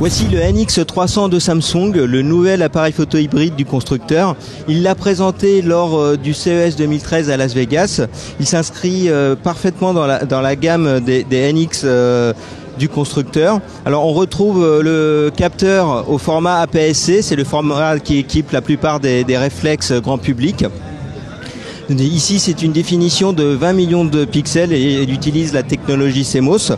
Voici le NX300 de Samsung, le nouvel appareil photo hybride du constructeur. Il l'a présenté lors du CES 2013 à Las Vegas. Il s'inscrit parfaitement dans la gamme des NX du constructeur. Alors on retrouve le capteur au format APS-C, c'est le format qui équipe la plupart des réflexes grand public. Ici c'est une définition de 20 millions de pixels et il utilise la technologie CMOS.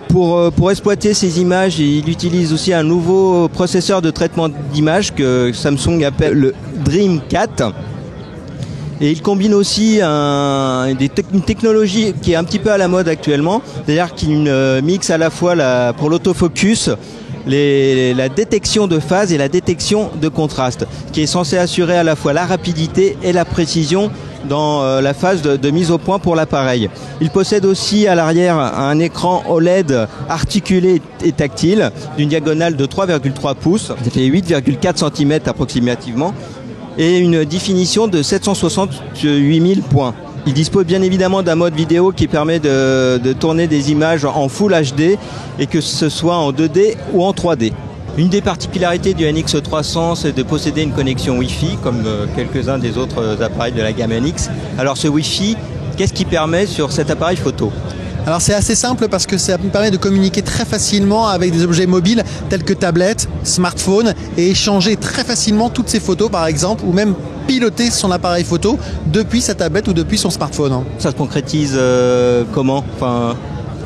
Pour exploiter ces images, il utilise aussi un nouveau processeur de traitement d'image que Samsung appelle le Dream 4. Et il combine aussi une technologie qui est un petit peu à la mode actuellement, c'est-à-dire qu'il mixe à la fois pour l'autofocus, la détection de phase et la détection de contraste, qui est censé assurer à la fois la rapidité et la précision dans la phase de mise au point pour l'appareil. Il possède aussi à l'arrière un écran OLED articulé et tactile d'une diagonale de 3,3 pouces, ça fait 8,4 cm approximativement, et une définition de 768 000 points. Il dispose bien évidemment d'un mode vidéo qui permet de tourner des images en Full HD et que ce soit en 2D ou en 3D. Une des particularités du NX300, c'est de posséder une connexion Wi-Fi, comme quelques-uns des autres appareils de la gamme NX. Alors ce Wi-Fi, qu'est-ce qui permet sur cet appareil photo ? Alors c'est assez simple parce que ça me permet de communiquer très facilement avec des objets mobiles tels que tablettes, smartphones et échanger très facilement toutes ces photos par exemple, ou même piloter son appareil photo depuis sa tablette ou depuis son smartphone. Ça se concrétise comment ?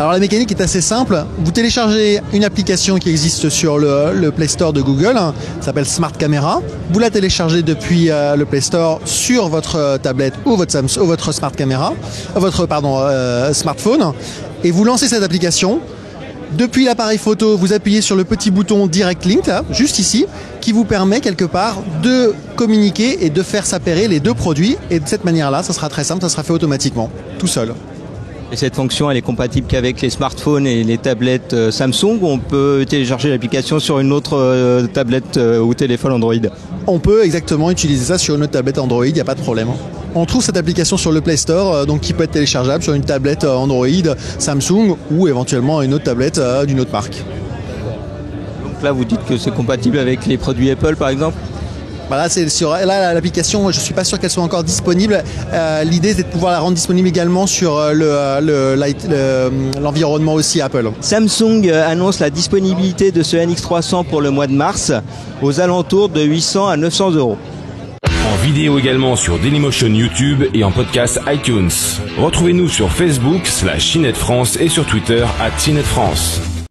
Alors la mécanique est assez simple. Vous téléchargez une application qui existe sur le Play Store de Google, ça s'appelle Smart Camera. Vous la téléchargez depuis le Play Store sur votre tablette ou votre Smart Camera, smartphone, et vous lancez cette application. Depuis l'appareil photo, vous appuyez sur le petit bouton Direct Link, là, juste ici, qui vous permet quelque part de communiquer et de faire s'appairer les deux produits. Et de cette manière-là, ça sera très simple, ça sera fait automatiquement, tout seul. Et cette fonction, elle est compatible qu'avec les smartphones et les tablettes Samsung, ou on peut télécharger l'application sur une autre tablette ou téléphone Android ? On peut exactement utiliser ça sur une autre tablette Android, il n'y a pas de problème. On trouve cette application sur le Play Store, donc qui peut être téléchargeable sur une tablette Android Samsung ou éventuellement une autre tablette d'une autre marque. Donc là, vous dites que c'est compatible avec les produits Apple, par exemple ? Voilà, là, l'application, je ne suis pas sûr qu'elle soit encore disponible. L'idée, c'est de pouvoir la rendre disponible également sur l'environnement aussi Apple. Samsung annonce la disponibilité de ce NX300 pour le mois de mars aux alentours de 800 à 900 €. En vidéo également sur Dailymotion YouTube et en podcast iTunes. Retrouvez-nous sur Facebook /CNET France et sur Twitter @CNET France.